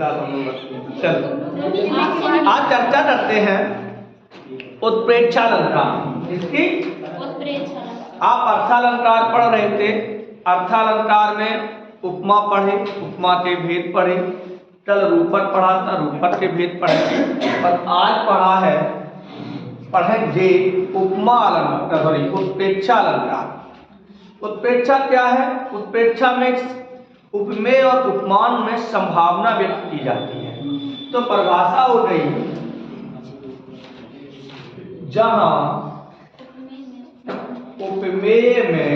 बता दूंगा। चलो आज चर्चा करते हैं उत्प्रेक्षालंकार। इसकी आप अर्थालंकार पढ़ रहे थे, अर्थालंकार में उपमा पढ़े, उपमा के भेद पढ़े, कल रूपक पढ़ा था, रूपक के भेद पढ़े, और आज पढ़ेंगे उपमा अलंकार, सॉरी उत्प्रेक्षालंकार। उत्प्रेक्षा क्या है? उत्प्रेक्षा में उपमेय और उपमान में संभावना व्यक्त की जाती है। तो परिभाषा हो गई, जहां उपमेय में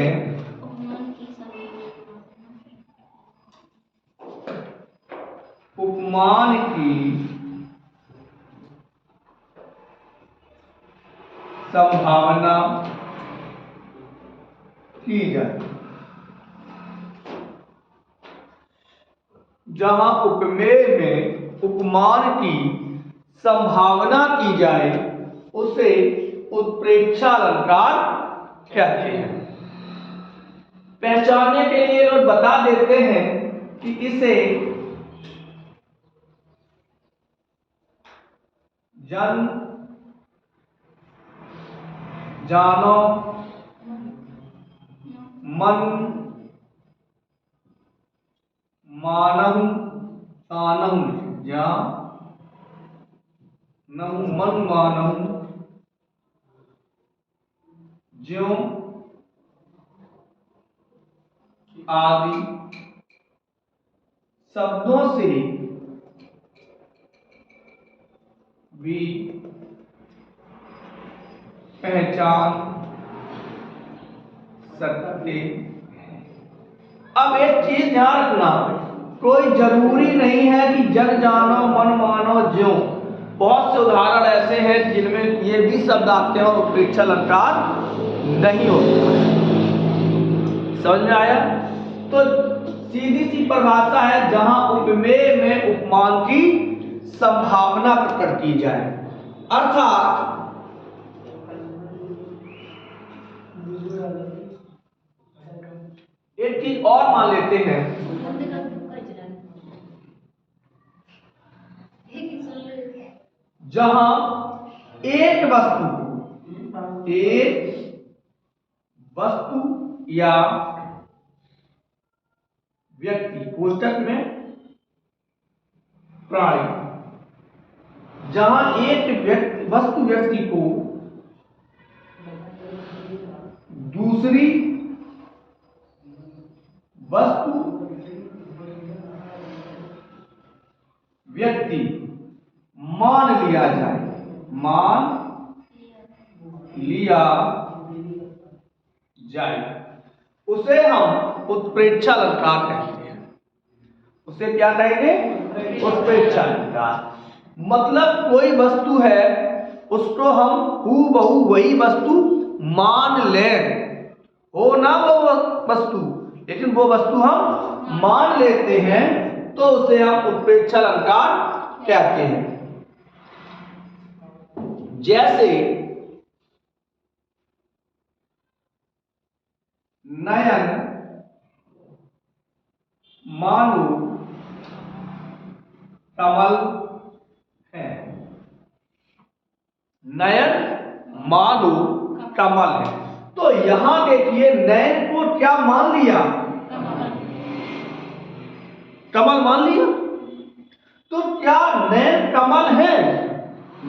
उपमान की संभावना की जाए, जहां उपमेय में उपमान की संभावना की जाए उसे उत्प्रेक्षालंकार कहते हैं। पहचानने के लिए लोग बता देते हैं कि इसे जन जानो मन मानहु तानहु, या नहु मन मानहु ज्यों आदि शब्दों से भी पहचान सकते हैं। अब एक चीज ध्यान रखना, कोई जरूरी नहीं है कि जन जानो मन मानो ज्यों। बहुत से उदाहरण ऐसे हैं जिनमें ये भी शब्द आते हैं और उत्प्रेक्षालंकार नहीं होता। समझ में आया? तो सीधी सी परिभाषा है, जहां उपमेय में उपमान की संभावना प्रकट की जाए, अर्थात एक चीज और मान लेते हैं, जहां एक वस्तु या व्यक्ति, कोष्ठक में प्राणी, जहां एक वस्तु व्यक्ति को दूसरी वस्तु व्यक्ति मान लिया जाए, उसे हम उत्प्रेक्षालंकार कहते हैं। उसे क्या कहेंगे? उत्प्रेक्षालंकार। मतलब कोई वस्तु है, उसको हम हूबहू वही वस्तु मान लें, हो ना वो वस्तु, लेकिन वो वस्तु हम मान लेते हैं, तो उसे हम उत्प्रेक्षालंकार कहते हैं। जैसे नयन मानो कमल है, नयन मानो कमल है। तो यहां देखिए, नयन को क्या मान लिया? कमल मान लिया। तो क्या नयन कमल है?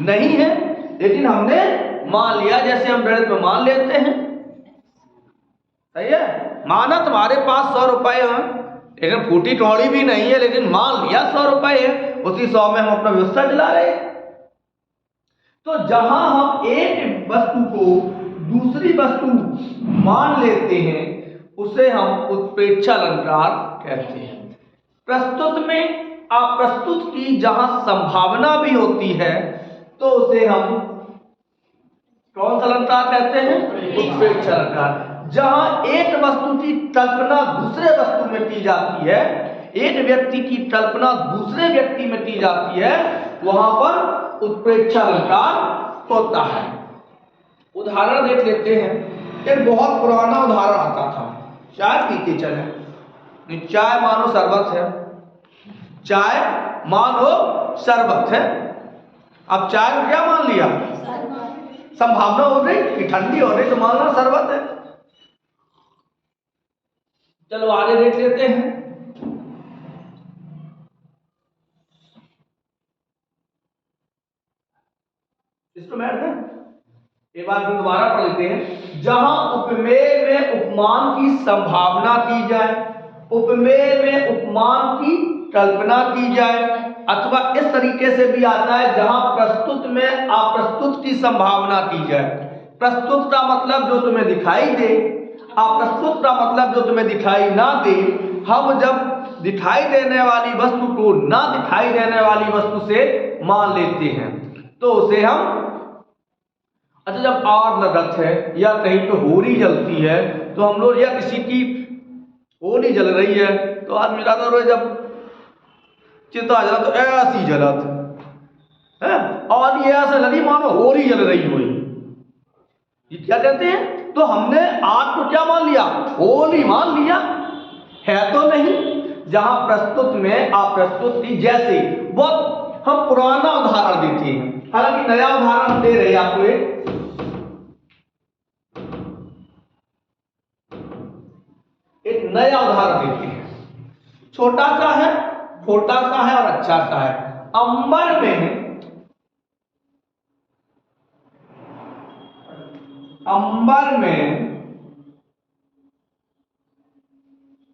नहीं है, लेकिन हमने मान लिया, जैसे हम गणित में मान लेते हैं। सही है? माना तुम्हारे पास 100 रुपए हैं, लेकिन फूटी टोड़ी भी नहीं है, लेकिन मान लिया 100 रुपए है, उसी 100 में हम अपना व्यवस्था चला रहे हैं। तो जहां हम एक वस्तु को दूसरी वस्तु मान लेते हैं, उसे हम उत्प्रेक्षालंकार कहते हैं। प्रस्तुत में अप्रस्तुत की जहां संभावना भी होती है, तो उसे हम कौन सा अलंकार कहते हैं? उत्प्रेक्षालंकार। जहां एक वस्तु की कल्पना दूसरे वस्तु में की जाती है, एक व्यक्ति की कल्पना दूसरे व्यक्ति में की जाती है, वहां पर उत्प्रेक्षालंकार होता है। उदाहरण देख लेते हैं। एक बहुत पुराना उदाहरण आता था, चाय पीते चले। चाय मानो शरबत है, चाय मानो शरबत है। अब चाय को क्या मान लिया? संभावना हो गई कि ठंडी हो रही तो मानना शरबत है। चलो आगे देख लेते हैं। इंस्ट्रूमेंट है, एक बार फिर दोबारा पढ़ लेते हैं। जहां उपमेय में उपमान की संभावना की जाए, उपमेय में उपमान की कल्पना की जाए, अथवा इस तरीके से भी आता है जहां प्रस्तुत में अप्रस्तुत की संभावना की जाए। प्रस्तुत का मतलब जो तुम्हें दिखाई दे, अप्रस्तुत का मतलब जो तुम्हें दिखाई ना दे। हम जब दिखाई देने वाली वस्तु को ना दिखाई देने वाली वस्तु से मान लेते हैं तो उसे हम, अच्छा जब आग लगत है या कहीं पे होली जलती है तो हम लोग, या किसी की होली जल रही है तो आदमी कहता है जब चिता जला तो ऐसी जलत है, और ये ऐसे लगी मानो होली जल रही हुई, ये क्या कहते हैं? तो हमने आग को क्या मान लिया? होली मान लिया, है तो नहीं। जहां प्रस्तुत में अप्रस्तुत की, जैसे बहुत हम पुराना उदाहरण देते हैं, हालांकि नया उदाहरण हम दे रहे हैं आपको। एक नया उदाहरण देते हैं, छोटा सा है, छोटा सा है और अच्छा सा है। अंबर में, अंबर में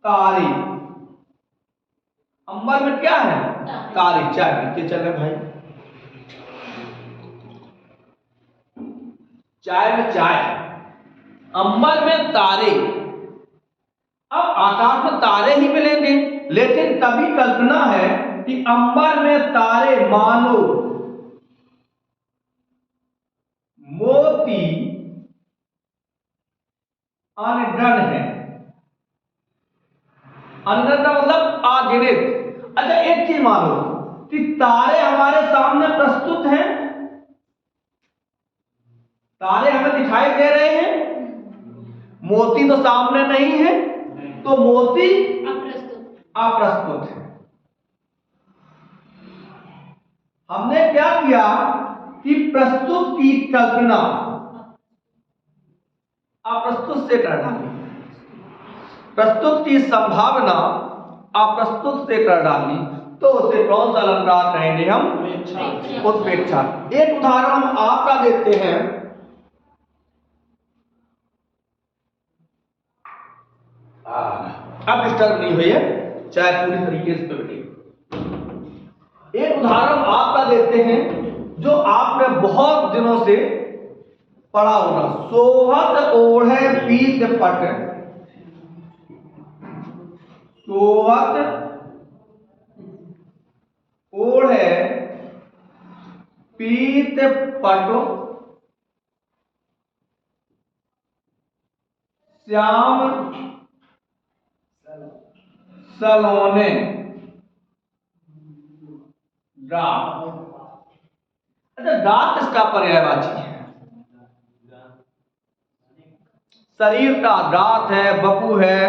तारे, अंबर में क्या है? तारे। चाय पीते चले भाई, चाय में चाय, अंबर में तारे। अब आकाश में तारे ही मिलेंगे, लेकिन कभी कल्पना है कि अंबर में तारे मानो मोती अनगण है। अनगण का मतलब अगिनत। अच्छा एक चीज मानो कि तारे हमारे सामने प्रस्तुत हैं, तारे हमें दिखाई दे रहे हैं, मोती तो सामने नहीं है, तो मोती अप्रस्तुत है। हमने क्या किया कि प्रस्तुत की कल्पना अप्रस्तुत से कर डाली, प्रस्तुत की संभावना अप्रस्तुत से कर डाली, तो उसे कौन सा अलंकार कहेंगे हम? उत्प्रेक्षा। एक उदाहरण हम आपका देते हैं। अब डिस्टर्ब नहीं हुई है, चाहे पूरी तरीके से बैठिए। एक उदाहरण आपका देते हैं जो आपने बहुत दिनों से पढ़ा होगा। सोहत ओढ़े पीत पट, सोहत ओढ़े पीत पट, श्याम सलोने गात। अच्छा गात इसका पर्यायवाची है, शरीर का गात है, बपू है,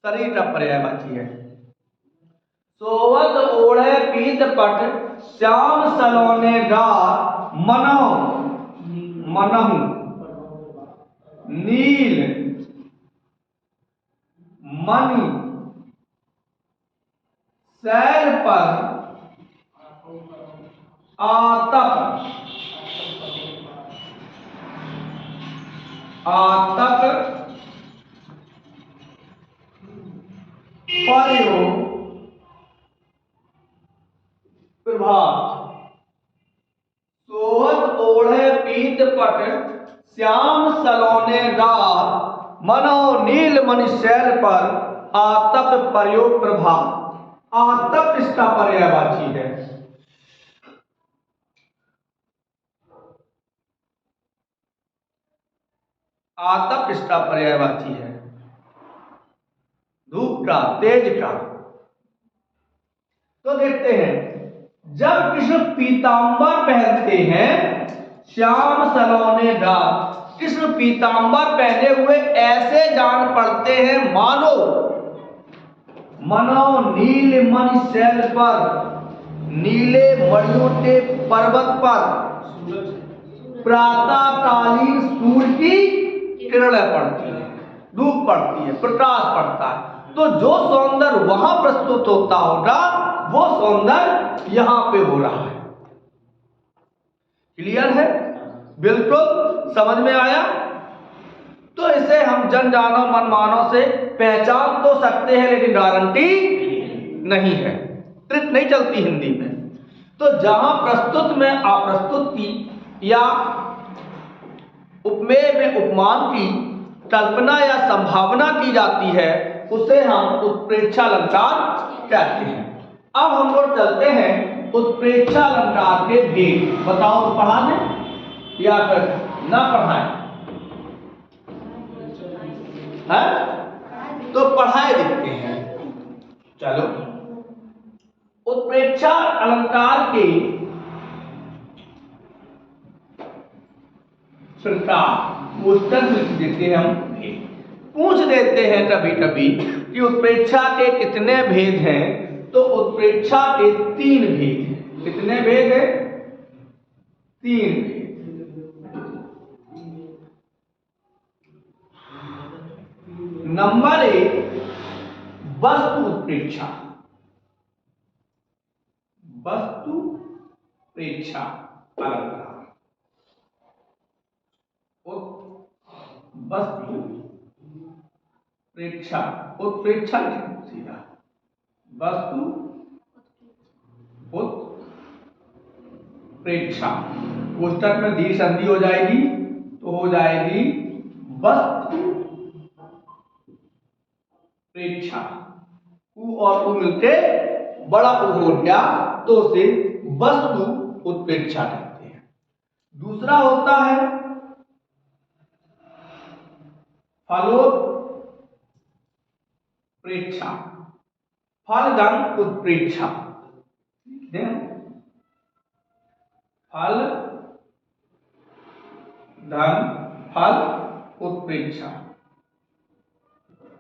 शरीर का पर्यायवाची है। सोवत ओढ़े पीत पट, श्याम सलोने गात, मनहु मनहु नील मणि सैल पर आतप, आतप पर्यो प्रभात। सोहत ओढ़े पीत पट, श्याम सलोने गात, मनो नील मणि शैल पर आतप प्रयोग प्रभात। आतप इसका पर्यायवाची है। आतप इसका पर्यायवाची है, धूप का, तेज का। तो देखते हैं, जब कृष्ण पीतांबर पहनते हैं, श्याम सलोने गात, कृष्ण पीतांबर पहने हुए ऐसे जान पड़ते हैं मानो मनो नील मणि शैल पर, नीले मणियों के पर्वत पर प्रातःकालीन सूर्य की किरणें पड़ती है, धूप पड़ती है, प्रकाश पड़ता है। तो जो सौंदर्य वहां प्रस्तुत होता होगा वो सौंदर्य यहां पे हो रहा है। क्लियर है? बिल्कुल समझ में आया? तो इसे हम जन जानो मन मानो से पहचान तो सकते हैं, लेकिन गारंटी नहीं है, ट्रिक नहीं चलती हिंदी में। तो जहां प्रस्तुत में अप्रस्तुत की या उपमेय में उपमान की कल्पना या संभावना की जाती है, उसे हम उत्प्रेक्षालंकार कहते हैं। अब हम लोग चलते हैं उत्प्रेक्षालंकार के भेद। बताओ, पढ़ा दें या फिर ना पढ़ाएं? तो पढ़ाए देते हैं। चलो, उत्प्रेक्षा अलंकार के प्रकार पुस्तक लिख देते हैं, हम पूछ देते हैं कभी कभी कि उत्प्रेक्षा के कितने भेद हैं। तो उत्प्रेक्षा के 3 भेद हैं। कितने भेद हैं? 3 भेद। नंबर 1, वस्तु उत्प्रेक्षा। वस्तु प्रेक्षा अलंकार। वस्तु प्रेक्षा, उत्प्रेक्षा सीधा, वस्तु उत्प्रेक्षा। पुस्तक में दी संधि हो जाएगी तो हो जाएगी वस्तु प्रेक्षा। उ और उ मिलके बड़ा उ हो गया, तो उसे वस्तु उत्प्रेक्षा कहते हैं। दूसरा होता है फलोत्प्रेक्षा, फलगण उत्प्रेक्षा। फल धन फल उत्प्रेक्षा।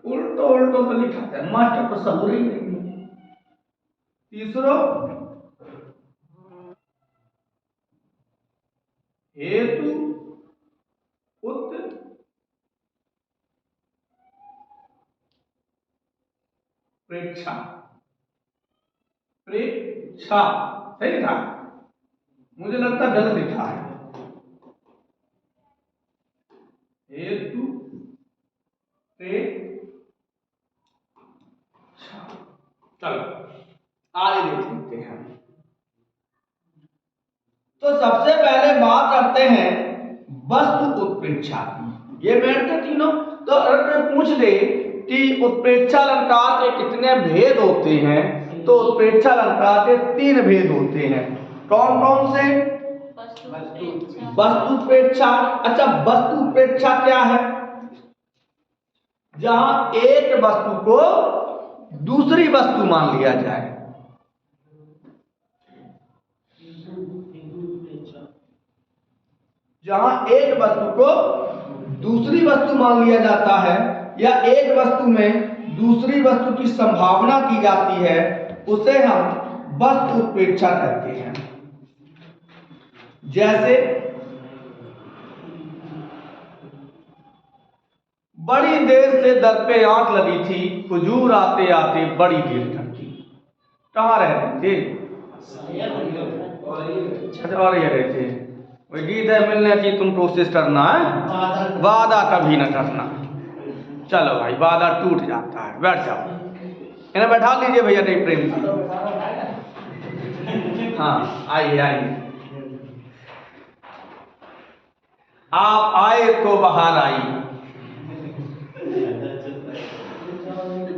उल्टो उल्टो तो लिखा है, मास्टर तो सब ही नहीं। तीसरो हेतु उत्प्रेक्षा। प्रेक्षा सही था, मुझे लगता गलत लिखा है। हेतु प्रेक्षा। चलो आगे देख लेते हैं। तो सबसे पहले बात करते हैं वस्तु उत्प्रेक्षा की। ये बैठते तीनों। तो अगर कोई पूछ दे कि उत्प्रेक्षा अलंकार के कितने भेद होते हैं, तो उत्प्रेक्षा अलंकार के 3 भेद होते हैं। कौन कौन से? वस्तु उत्प्रेक्षा। अच्छा, वस्तु उत्प्रेक्षा क्या है? जहां एक वस्तु को दूसरी वस्तु मान लिया जाए। जहां एक वस्तु को दूसरी वस्तु मान लिया जाता है या एक वस्तु में दूसरी वस्तु की संभावना की जाती है, उसे हम वस्तु उत्प्रेक्षा कहते हैं। जैसे बड़ी देर से दर पे आंख लगी थी, हुजूर आते आते बड़ी देर तक थी। कहाँ रह रहे थे? अच्छा, और ये रहे थे। वही गीत है, मिलने की तुम कोशिश करना है, वादा कभी न करना। चलो भाई, वादा टूट जाता है। बैठ जाओ, इन्हें बैठा लीजिए भैया, नहीं प्रेम से। हाँ, आइए आइए। आप आए तो बाहर आई।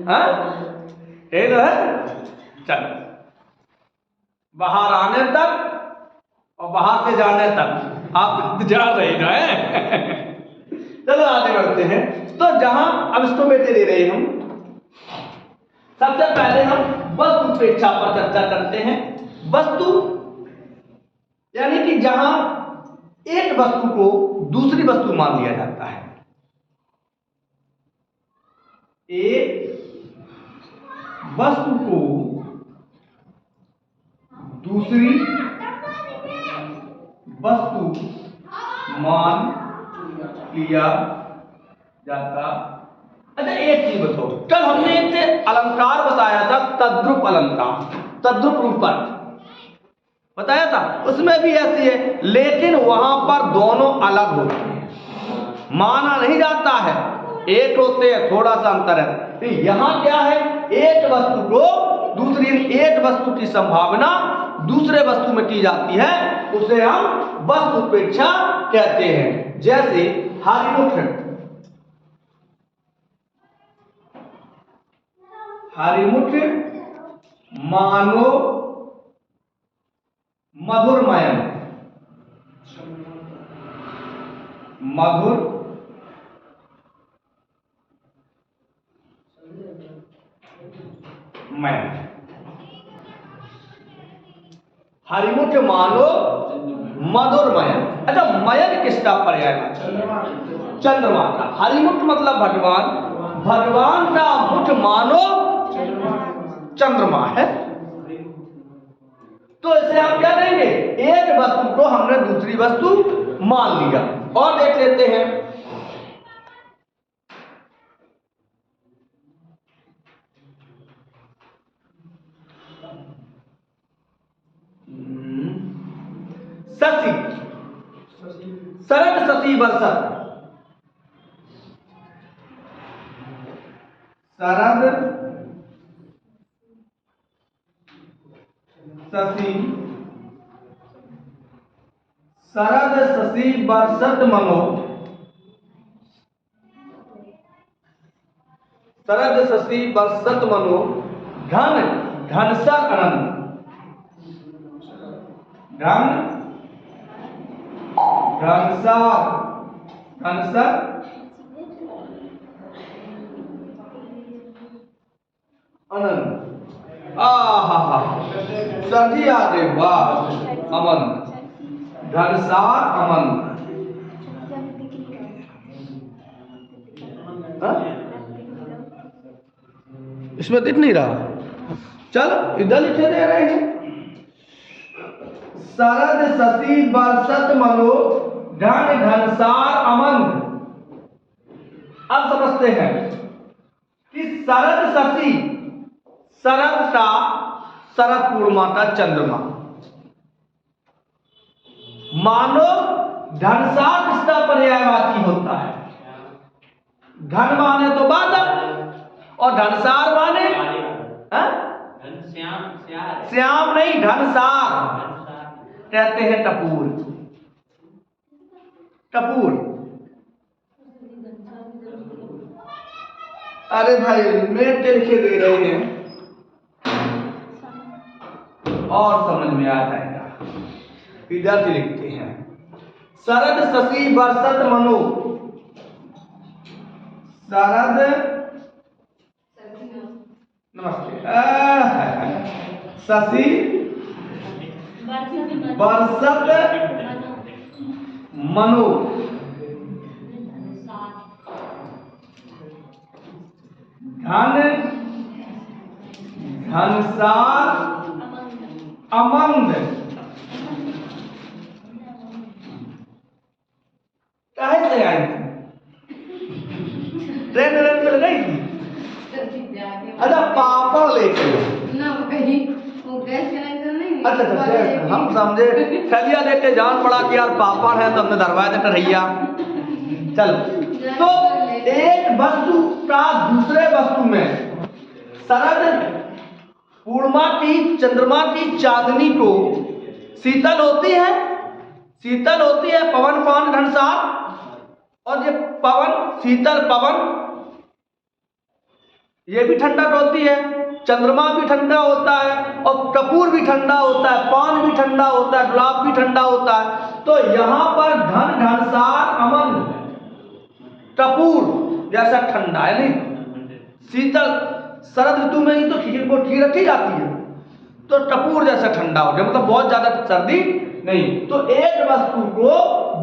हाँ, ये तो है। चलो, बाहर आने तक और बाहर से जाने तक आप इंतजार रहेगा है। चलो आगे बढ़ते हैं। तो जहां अब इसको बेटे दे रहे हम, सबसे पहले हम वस्तु उत्प्रेक्षा पर चर्चा करते हैं। वस्तु यानी कि जहां एक वस्तु को दूसरी वस्तु मान लिया जाता है। एक वस्तु को दूसरी वस्तु मान लिया जाता। अच्छा एक चीज बताओ, कल हमने एक अलंकार बताया था, तद्रुप अलंकार, तद्रुप रूपक बताया था, उसमें भी ऐसी है, लेकिन वहां पर दोनों अलग होते हैं, माना नहीं जाता है, एक होते हैं, थोड़ा सा अंतर है। तो यहां क्या है, एक वस्तु को दूसरी, एक वस्तु की संभावना दूसरे वस्तु में की जाती है, उसे हम वस्तु उपेक्षा कहते हैं। जैसे हरिमुख, हरिमुख मानो मधुरमयन, मधुरमयन, हरिमुख मानो मधुरमयन। अच्छा मयन किसका पर्याय? चंद्रमा का। हरिमुख मतलब भगवान, भगवान का मुख मानो चंद्रमा है। तो इसे हम क्या कहेंगे, एक वस्तु को हमने दूसरी वस्तु मान लिया। और देख लेते हैं, शशि, शरद शशि बरसत, शरद शशि, शरद शशि बरसत मनो, शरद शशि बरसत मनो, घन घनसा अनंत, घन घनसा घनसा अनंत। आहा सजी आ गए, वाह, अमन, घनसार अमन। इसमें दिख नहीं रहा, चल इधर लिखे दे रहे हैं, शरद शशि बरसत मनो, घन घनसार अमन। अब समझते हैं कि शरद शशि, शरद का, शरद पूर्णिमा का चंद्रमा, मानो घनसार किसका पर्यायवाची होता है? घन माने तो बादल और घनसार माने श्याम नहीं, घनसार कहते हैं टपूर, टपूर। अरे भाई मेरे लिखे दे रहे हैं और समझ में आ जाएगा, इधर से लिखते हैं, शरद शशि बरसत मनो, शरद, नमस्ते, शशि बरसत मनो, घन घनसार अमंद। काहे से आई थी? ट्रेन मिल गई थी? अच्छा पापड़ लेके ना, अच्छा हम समझे ठलिया लेके जान पड़ा कि यार पापड़ है तो हमने दरवाजा देकर रहिया। चल, तो एक वस्तु का दूसरे वस्तु में, शरद पूर्णिमा की, चंद्रमा की चांदनी को शीतल होती है, शीतल होती है, पवन पान घनसार, और ये पवन, शीतल पवन, ये भी ठंडक होती है, चंद्रमा भी ठंडा होता है, और कपूर भी ठंडा होता है, पान भी ठंडा होता है, गुलाब भी ठंडा होता है। तो यहां पर घन घनसार अमन, कपूर जैसा ठंडा है, नहीं शीतल, शरद ऋतु में ही तो खीर को खीर रखी जाती है, तो कपूर जैसा ठंडा हो गया, मतलब बहुत ज्यादा सर्दी नहीं। तो एक वस्तु को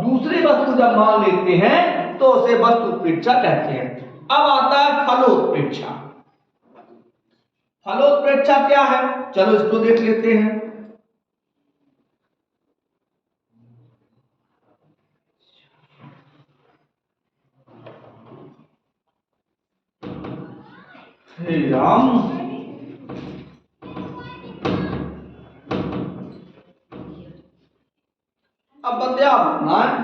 दूसरी वस्तु जब मान लेते हैं तो उसे वस्तु उपेक्षा कहते हैं। अब आता है फलोत्प्रेक्षा। फलोत्प्रेक्षा क्या है, चलो इसको देख लेते हैं। हे राम, अब बत्या बनना है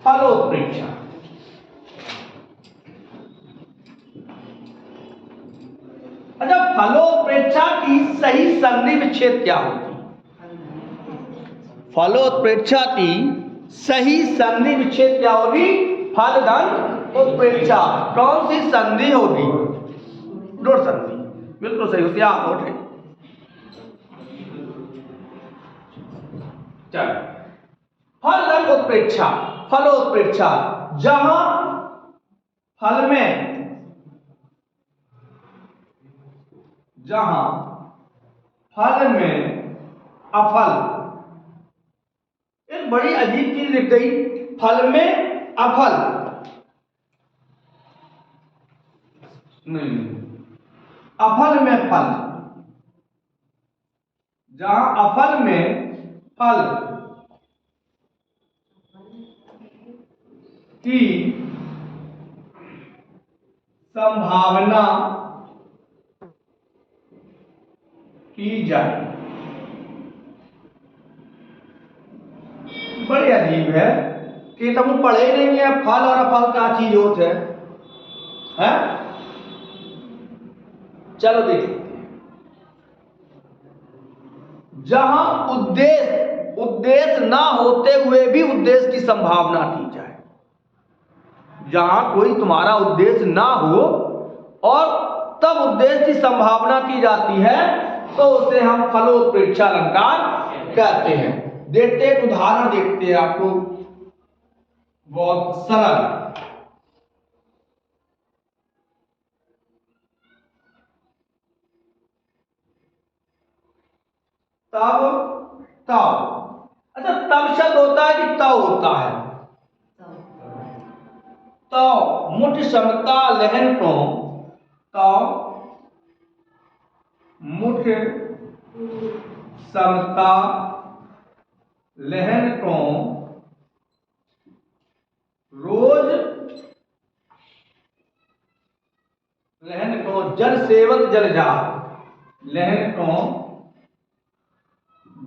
फलोत्प्रेक्षा। अच्छा, फलोत्प्रेक्षा की सही संधि विच्छेद क्या होती है? फलोत्प्रेक्षा की सही संधि विच्छेद क्या होगी? फल धन उत्प्रेक्षा। कौन सी संधि होगी? डोर संधि। बिल्कुल सही होती है। आप उठे चल, फल धन उत्प्रेक्षा, फलोत्प्रेक्षा जहां फल में, जहां फल में अफल, एक बड़ी अजीब चीज लिख गई, फल में अफल नहीं, अफल में फल, जहां अफल में फल की संभावना की जाए। बड़ी अजीब है कि तुम पढ़े ही नहीं है फल और अफल क्या चीज होते हैं? चलो देखिए, जहां उद्देश्य ना होते हुए भी उद्देश्य की संभावना की जाए, जहां कोई तुम्हारा उद्देश्य ना हो और तब उद्देश्य की संभावना की जाती है, तो उसे हम फलोत्प्रेक्षा अलंकार कहते हैं। देखते एक उदाहरण देखते हैं आपको, बहुत सरल। तब अच्छा, तब शब्द होता है कि तब होता है? तो मुठ समता लहन को, तो मुठ समता लहन को रोज लहन को जल सेवत जल जा, लहन को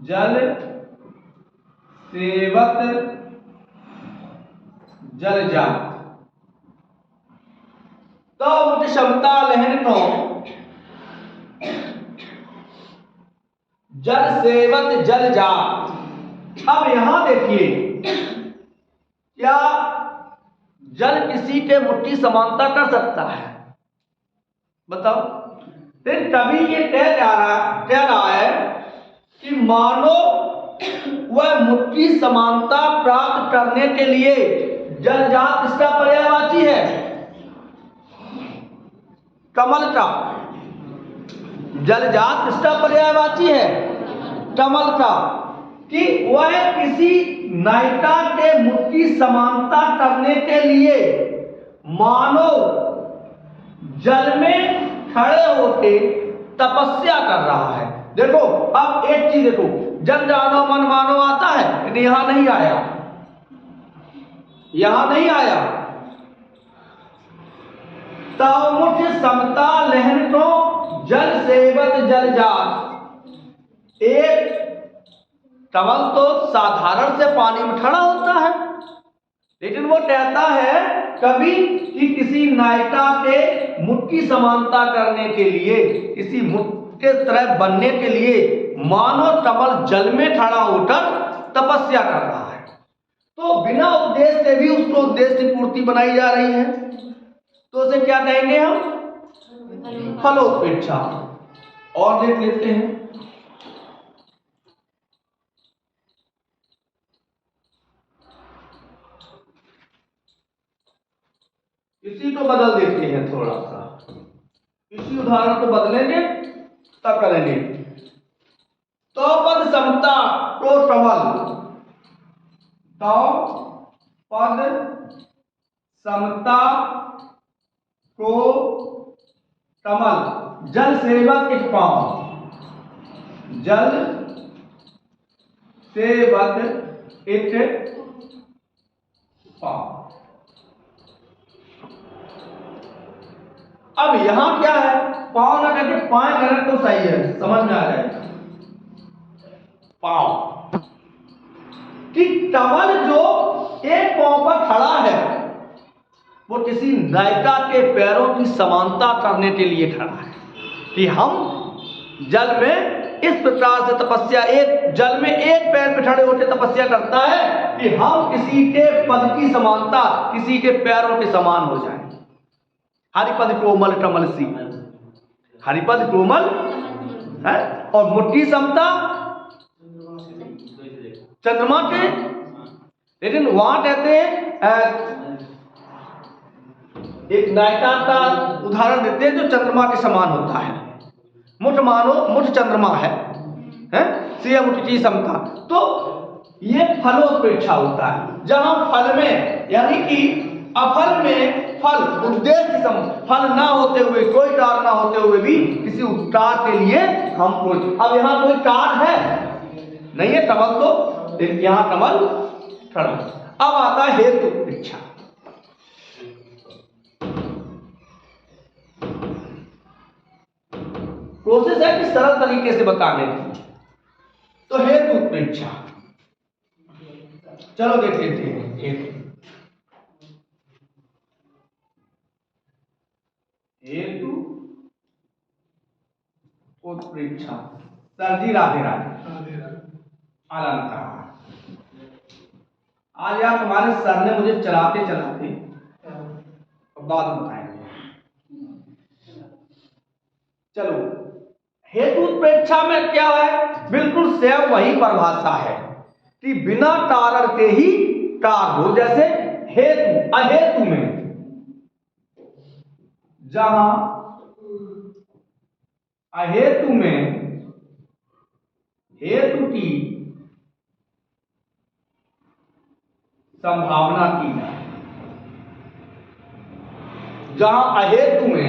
जल सेवत जल जा, तो मुझ क्षमता लहन को जल सेवत जल जा। अब यहां देखिए, क्या जल किसी के मुट्ठी समानता कर सकता है? बताओ। फिर तभी ये कह रहा है कि मानो वह मुट्ठी समानता प्राप्त करने के लिए जल जात किसका पर्यायवाची है? कमल का। जल जात किसका पर्यायवाची है? कमल का। कि वह किसी नायिका के मुट्ठी समानता करने के लिए मानो जल में खड़े होके तपस्या कर रहा है। देखो, अब एक चीज देखो, जन जानो मन मानो आता है, लेकिन यहां नहीं आया, यहां नहीं आया। तव मुठ समता लहन को जल सेवत जल जात। एक कमल तो साधारण से पानी में खड़ा होता है, लेकिन वो कहता है कभी कि किसी नायिका के मुट्ठी समानता करने के लिए, किसी मुट्ठी के तरह बनने के लिए मानो कमल जल में खड़ा होकर तपस्या कर रहा है। तो बिना उद्देश्य से भी उसको उद्देश्य की पूर्ति बनाई जा रही है, तो उसे क्या कहेंगे हम? फलोत्प्रेक्षा। और देख लेते हैं, इसी को बदल देते हैं थोड़ा सा, इसी उदाहरण को बदलेंगे तब करेंगे। तो पद समता को कमल, तो पद समता को कमल, जल सेवक इट पाँव, जल सेवक इट पाँव। अब यहां क्या है, पाँव ना कहते पाए करें तो सही है, समझ में आ जाएगा। पाँव कि कमल जो एक पाँव पर खड़ा है वो किसी नायिका के पैरों की समानता करने के लिए खड़ा है कि हम जल में इस प्रकार से तपस्या, एक जल में एक पैर पे खड़े होकर तपस्या करता है कि हम किसी के पद की समानता, किसी के पैरों के समान हो जाए। हरिपद कोमल कमल सी, हरिपद कोमल है, और मुट्ठी समता चंद्रमा के। लेकिन वहां कहते हैं एक नायिका का उदाहरण देते हैं जो चंद्रमा के समान होता है, मुठ मानो मुठ चंद्रमा है, सिया मुठ की समता। तो ये फलोपेक्षा होता है, जहां फल में यानी कि अफल में फल उद्देश्य फल ना होते हुए, कोई कार्य ना होते हुए भी किसी उपकार के लिए हम कोई, अब यहां कोई कार्य है नहीं है कमल तो, यहां कमल खड़ा। अब आता है हेतु इच्छा। प्रोसेस है कि सरल तरीके से बताने की। तो हेतु इच्छा, चलो देख लेते हैं। हेतु हेतु उत्प्रेक्षा, सर जी राधे राधे। अलंकार, आज यार तुम्हारे सर ने मुझे चलाते चलाते बाद बताएंगे। चलो, हेतु उत्प्रेक्षा में क्या है, बिल्कुल सेम वही परिभाषा है कि बिना कारण के ही कार्य हो। जैसे हेतु, अहेतु में जहां अहेतु में हेतु की संभावना की जाए, जहां अहेतु में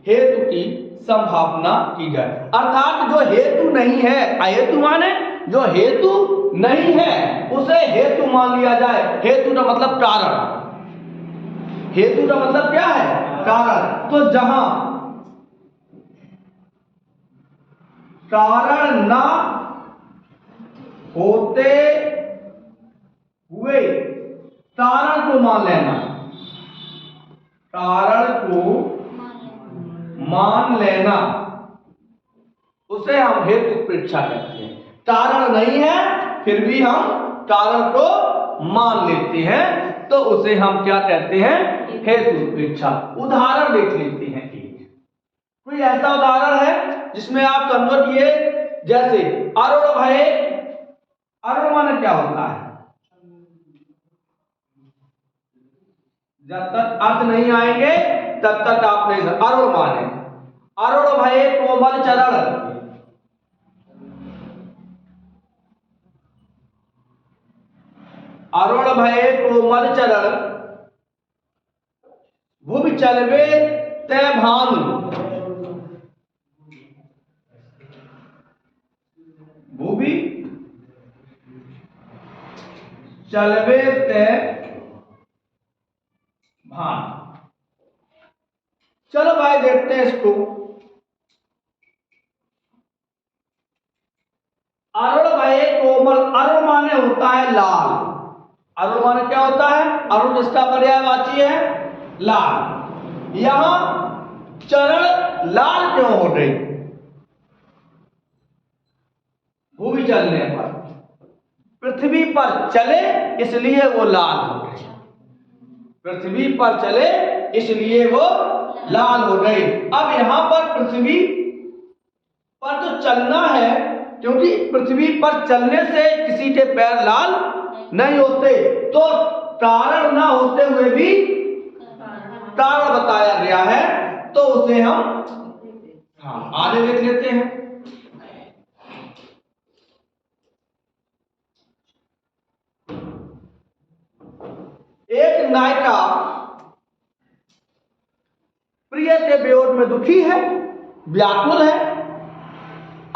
हेतु की संभावना की जाए, अर्थात जो हेतु नहीं है, अहेतु माने जो हेतु नहीं है उसे हेतु मान लिया जाए। हेतु का मतलब कारण, हेतु का मतलब क्या है, कारण। तो जहां कारण ना होते हुए कारण को मान लेना, कारण को मान लेना, उसे हम हेतु उत्प्रेक्षा कहते हैं। कारण नहीं है फिर भी हम कारण को मान लेते हैं तो उसे हम क्या कहते हैं, हेतु उत्प्रेक्षा। उदाहरण देख लेते हैं। कोई ऐसा उदाहरण है जिसमें आप समझिए, जैसे अरुण भय, अरुण माने क्या होता है, जब तक अर्थ नहीं आएंगे तब तक आप नहीं। अरुण माने अरुण भय कोमल चरण, अरुण भय कोमल चरण भुव चलवे तय भानु, भूवि चलवे तय भानु। चलो भाई देखते हैं इसको। अरुण भय कोमल, अरुण माने होता है लाल, अरुण माने क्या होता है, अरुण जिसका पर्यायवाची है लाल। यहां चरण लाल क्यों हो गई, भूमि चलने पर, पृथ्वी पर चले इसलिए वो लाल हो गई, पृथ्वी पर चले इसलिए वो लाल हो गई। अब यहां पर पृथ्वी पर तो चलना है, क्योंकि पृथ्वी पर चलने से किसी के पैर लाल नहीं होते, तो कारण ना होते हुए भी कारण बताया गया है, तो उसे हम आगे देख लेते हैं। एक नायिका प्रिय के वियोग में दुखी दुखी है, व्याकुल है।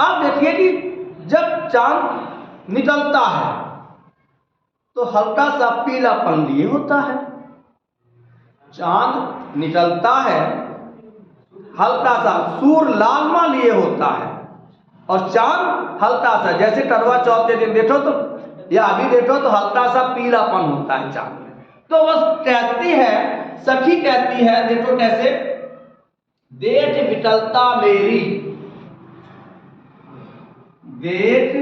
आप देखिए कि जब चांद निकलता है तो हल्का सा पीलापन लिए होता है। चांद निकलता है हल्का सा सूर्य लालमा लिए होता है, और चांद हल्का सा, जैसे करवा चौथ के दिन देखो तो या अभी देखो तो हल्का सा पीलापन होता है चांद में। तो बस कहती है, सखी कहती है, देखो कैसे, देख विकलता मेरी, देख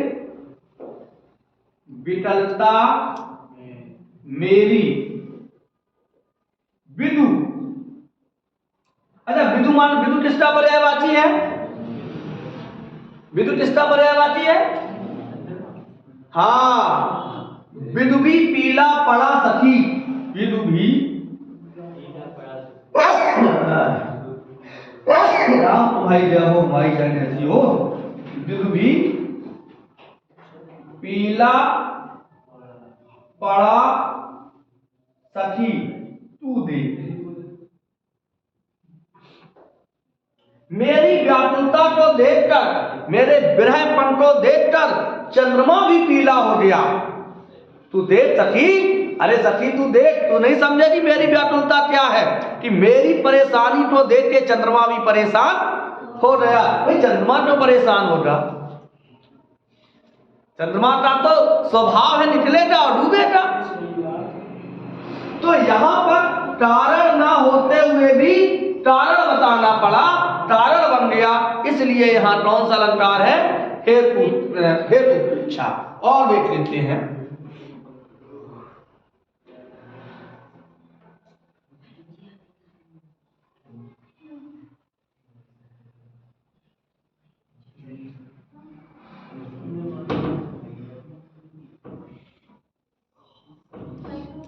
विकलता मेरी विदु। अच्छा, विदु मान, विदु किसका पर्यायवाची है? विदु किसका पर्यायवाची है? हाँ, विदु भी पीला पड़ा सखी, विदु भी भाई जय हो, भाई जय ऐसी हो। विदु भी पीला पड़ा सखी तू देख, मेरी व्याकुलता को देखकर, मेरे विरहपन को देखकर चंद्रमा भी पीला हो गया। तू देख सखी, अरे सखी तू देख, तू नहीं समझेगी मेरी व्याकुलता क्या है, कि मेरी परेशानी को देख के चंद्रमा भी परेशान हो गया। भाई चंद्रमा क्यों परेशान होगा? चंद्रमा का तो स्वभाव है निकलेगा और डूबेगा। तो यहां पर कारण ना होते हुए भी कारण बताना पड़ा, कारण बन गया, इसलिए यहां कौन सा अलंकार है? हेतु, हेतु इच्छा। और देख लेते हैं,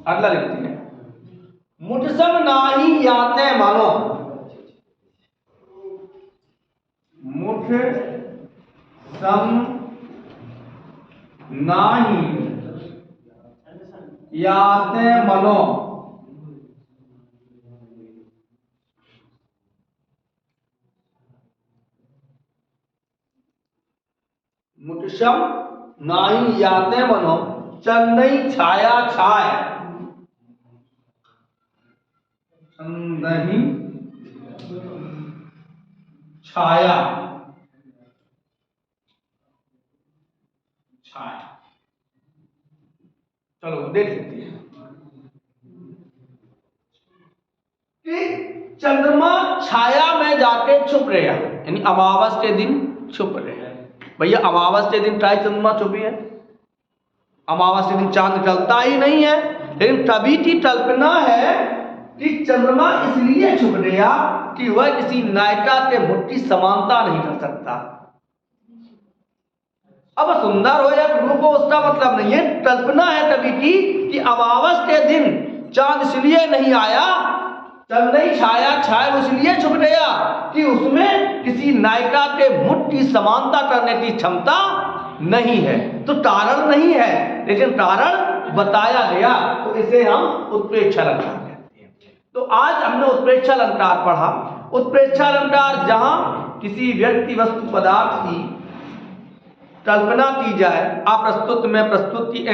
अगला लिखते हैं, मुझसम नाही याते मानो, मुझसम नाही याते मनो, मुझसम नाही याते मनो, चंदई छाया छाय, चंदही छाया छाया। चलो देख लेते हैं कि चंद्रमा छाया में जाके छुप गया, यानी अमावस के दिन छुप गया। भैया अमावस के दिन चाहे चंद्रमा छुपी है, अमावस के दिन चांद निकलता ही नहीं है, लेकिन कभी की कल्पना है कि चंद्रमा इसलिए छुप गया कि वह किसी नायिका के मुख की समानता नहीं कर सकता। अब सुंदर हो या रूप हो उसका मतलब नहीं है, कल्पना है कभी की कि अमावस के दिन चांद इसलिए नहीं आया, चंदई छाया छाया इसलिए छुप गया कि उसमें किसी नायिका के मुख की समानता करने की क्षमता नहीं है। तो कारण नहीं है, लेकिन कारण बताया गया, तो इसे हम उत्प्रेक्षा अलंकार कहते हैं। तो आज हमने उत्प्रेक्षा अलंकार पढ़ा। उत्प्रेक्षा अलंकार जहां किसी व्यक्ति वस्तु पदार्थ की कल्पना की जाए, अप्रस्तुत में प्रस्तुत की,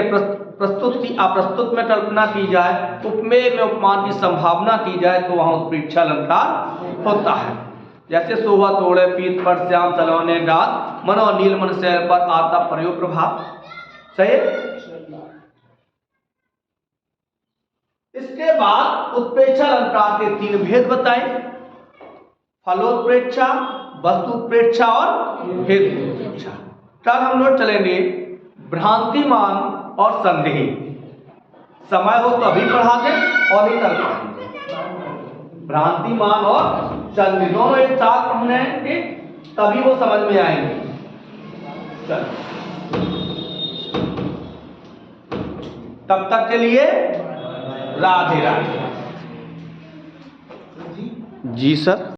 प्रस्तुत की अप्रस्तुत में कल्पना की जाए, उपमेय में उपमान की संभावना की जाए, तो वहां उत्प्रेक्षा अलंकार होता है। जैसे शोभा तोड़े पीत पर श्याम सलोने गात, मनो नीलमन शैल पर आता प्रयोग प्रभाव। सही। इसके बाद उत्प्रेक्षा अलंकार के तीन भेद बताए, फलोत्प्रेक्षा, वस्तुत्प्रेक्षा और हेतुत्प्रेक्षा। कल हम लोग चलेंगे भ्रांतिमान और संदेही। समय हो तो अभी पढ़ा दें और नहीं कल पढ़ेंगे। भ्रांतिमान और संदेही दोनों एक साथ पढ़ने के, तभी वो समझ में आएंगे। चलो, तब तक के लिए राधे राधे। जी सर।